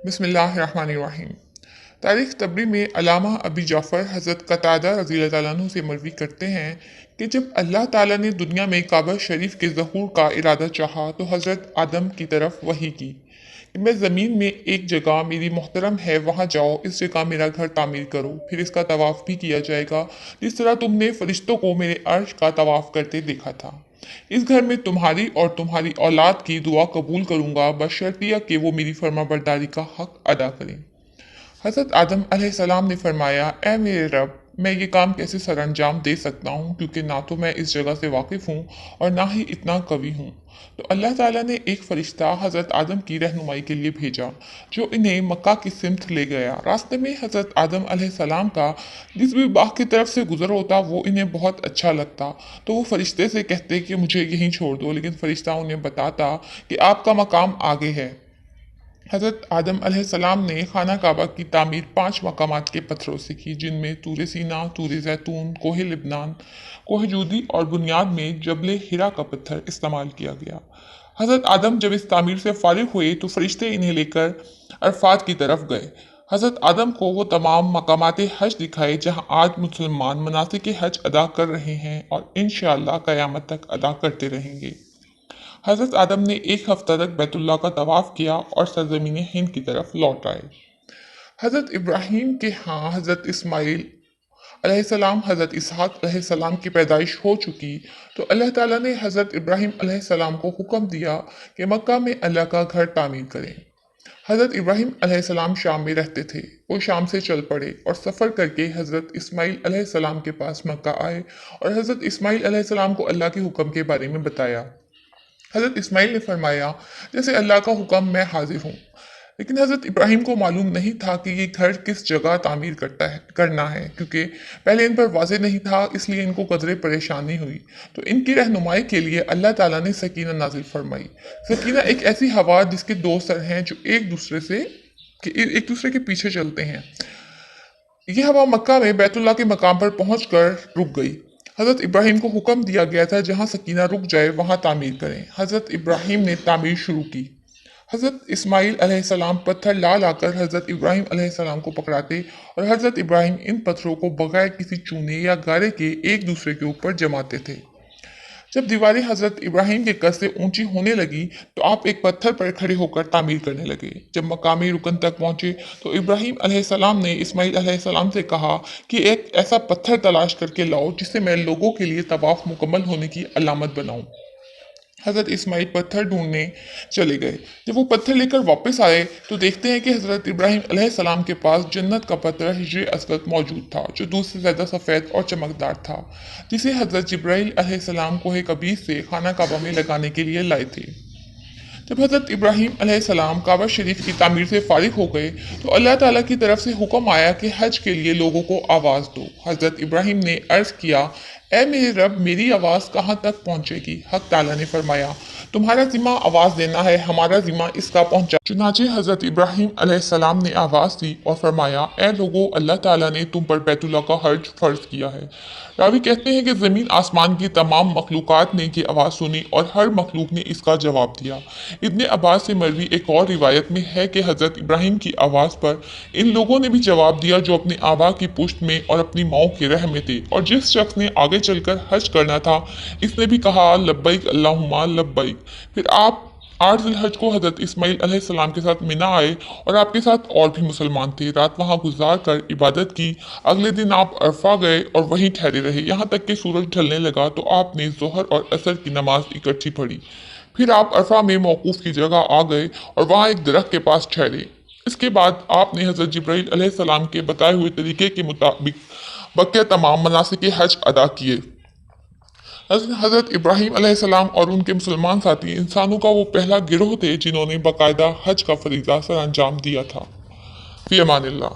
बिस्मिल्लाहिर्रहमानिर्रहीम। तारीख़ तबरी में अल्लामा अबी जाफ़र हज़रत कतादा रज़ी अल्लाह तआला अन्हु से मरवी करते हैं कि जब अल्लाह ताला ने दुनिया में काबा शरीफ के ज़हूर का इरादा चाहा तो हज़रत आदम की तरफ वही की कि मैं ज़मीन में एक जगह मेरी मोहतरम है वहाँ जाओ, इस जगह मेरा घर तामीर करो, फिर इसका तवाफ़ भी किया जाएगा जिस तरह तुमने फ़रिश्तों को मेरे अर्श का तवाफ़ करते देखा था। इस घर में तुम्हारी और तुम्हारी औलाद की दुआ कबूल करूँगा बशर्तिया कि वो मेरी फर्माबरदारी का हक अदा करें। हज़रत आदम अलैहिस्सलाम ने फरमाया, ए मेरे रब, मैं ये काम कैसे सरअंजाम दे सकता हूँ क्योंकि ना तो मैं इस जगह से वाकिफ़ हूँ और ना ही इतना कवि हूँ। तो अल्लाह ताला ने एक फ़रिश्ता हज़रत आदम की रहनुमाई के लिए भेजा जो इन्हें मक्का की सिमत ले गया। रास्ते में हज़रत आदम अलैहिस्सलाम का जिस भी बाग की तरफ से गुज़र होता वो इन्हें बहुत अच्छा लगता तो वो फ़रिश्ते से कहते कि मुझे यहीं छोड़ दो, लेकिन फ़रिश्ता उन्हें बताता कि आपका मकाम आगे है। हज़रत आदम अलैहिस्सलाम ने खाना काबा की तामीर 5 मकामात के पत्थरों से की जिनमें तूर सीना, तूर जैतून, कोह लिबनान, कोह जूदी और बुनियाद में जबल हिरा का पत्थर इस्तेमाल किया गया। हज़रत आदम जब इस तामीर से फारिग हुए तो फरिश्ते इन्हें लेकर अरफात की तरफ गए। हज़रत आदम को वो तमाम मकामात हज दिखाए जहाँ आज मुसलमान मनासिक हज अदा कर रहे हैं और इंशाअल्लाह क़यामत तक अदा करते रहेंगे। हज़रत आदम ने एक हफ्ता तक बैतुल्लाह का तवाफ़ किया और सरज़मीन हिंद की तरफ लौट आए। हज़रत इब्राहीम के यहाँ हज़रत इस्माइल अलैहिस्सलाम, हज़रत इसहाक़ अलैहिस्सलाम की पैदाइश हो चुकी तो अल्लाह ताला ने हज़रत इब्राहीम अलैहिस्सलाम को हुक्म दिया कि मक्का में अल्लाह का घर तामीर करें। हज़रत इब्राहीम अलैहिस्सलाम शाम में रहते थे। वो शाम से चल पड़े और सफ़र करके हज़रत इस्माइल अलैहिस्सलाम के पास मक्का आए और हज़रत इस्माइल अलैहिस्सलाम को अल्लाह के हुक्म के बारे में बताया। हज़रत इस्माइल ने फरमाया, जैसे अल्लाह का हुक्म मैं हाजिर हूँ। लेकिन हज़रत इब्राहीम को मालूम नहीं था कि ये घर किस जगह तामीर करना है क्योंकि पहले इन पर वाज़े नहीं था, इसलिए इनको कदरे परेशानी हुई। तो इनकी रहनुमाई के लिए अल्लाह ताला ने सकीना नाजिल फरमाई। सकीना एक ऐसी हवा जिसके दो सर हैं जो एक दूसरे के पीछे चलते हैं। यह हवा मक्का में बैतुल्लाह के मकाम पर पहुंचकर रुक गई। हज़रत इब्राहीम को हुक्म दिया गया था जहां सकीना रुक जाए वहां तामीर करें। हज़रत इब्राहीम ने तामीर शुरू की। हज़रत इस्माइल अलैहिस्सलाम पत्थर ला लाकर हज़रत इब्राहीम अलैहिस्सलाम को पकड़ाते और हज़रत इब्राहीम इन पत्थरों को बगैर किसी चूने या गारे के एक दूसरे के ऊपर जमाते थे। जब दीवारें हज़रत इब्राहीम के कद से ऊंची होने लगी तो आप एक पत्थर पर खड़े होकर तामीर करने लगे। जब मकामी रुकन तक पहुंचे तो इब्राहीम अलैहिस्सलाम ने इस्माइल अलैहिस्सलाम से कहा कि एक ऐसा पत्थर तलाश करके लाओ जिससे मैं लोगों के लिए तवाफ मुकम्मल होने की अलामत बनाऊं। हज़रत इस्माइल पत्थर ढूंढने चले गए। जब वो पत्थर लेकर वापस आए तो देखते हैं कि हज़रत इब्राहीम अलैहिस्सलाम के पास जन्नत का पत्थर हिज्र अस्वद मौजूद था जो दूध से ज़्यादा सफ़ेद और चमकदार था, जिसे हज़रत जिब्राईल अलैहिस्सलाम कोहे कबीर से खाना काबा में लगाने के लिए लाए थे। जब हज़रत इब्राहीम अलैहिस्सलाम काबा शरीफ की तामीर से फारिग हो गए तो अल्लाह ताला की तरफ से हुक्म आया कि हज के लिए लोगों को आवाज़ दो। हज़रत इब्राहीम ने अर्ज़ किया, ए मेरे रब, मेरी आवाज़ कहाँ तक पहुँचेगी? हक ताला ने फरमाया, तुम्हारा ज़िम्मा आवाज़ देना है, हमारा ज़िम्मा इसका पहुँचा। चुनाचे हज़रत इब्राहीम अलैहिस्सलाम ने आवाज़ दी और फरमाया, ए लोगो, अल्लाह ताला ने तुम पर बैतुल्लाह का हज फ़र्ज किया है। रावी कहते हैं कि ज़मीन आसमान की तमाम मखलूक़ात ने की आवाज़ सुनी और हर मखलूक ने इसका जवाब दिया। इब्ने अब्बास से मरवी एक और रिवायत में है कि हज़रत इब्राहीम की आवाज़ पर इन लोगों ने भी जवाब दिया जो अपने आबा की पुश्त में और अपनी माओं के रह में थे, और जिस शख्स ने आगे चलकर हज करना था इसने भी कहा लब्बैक अल्लाहुम्मा लब्बैक। फिर आप 8 ज़िलहज को हज़रत इस्माइल अलैहिस्सलाम के साथ मिना आए और आपके साथ और भी मुसलमान थे। रात वहाँ गुजार कर इबादत की। अगले दिन आप अरफा गए और वहीं ठहरे रहे यहाँ तक कि सूरज ढलने लगा तो आपने ज़ोहर और असर की नमाज इकट्ठी पढ़ी। फिर आप अरफा में मौकूफ़ की जगह आ गए और वहाँ एक दरख्त के पास ठहरे। इसके बाद आपने हज़रत जिब्राईल अलैहिस्सलाम के बताए हुए तरीके के मुताबिक बकिया तमाम मनासिक हज अदा किए। हज़रत इब्राहीम अलैहिस्सलाम और उनके मुसलमान साथी इंसानों का वो पहला गिरोह थे जिन्होंने बाकायदा हज का फरीज़ा सर अंजाम दिया था। फ़ी अमानिल्लाह।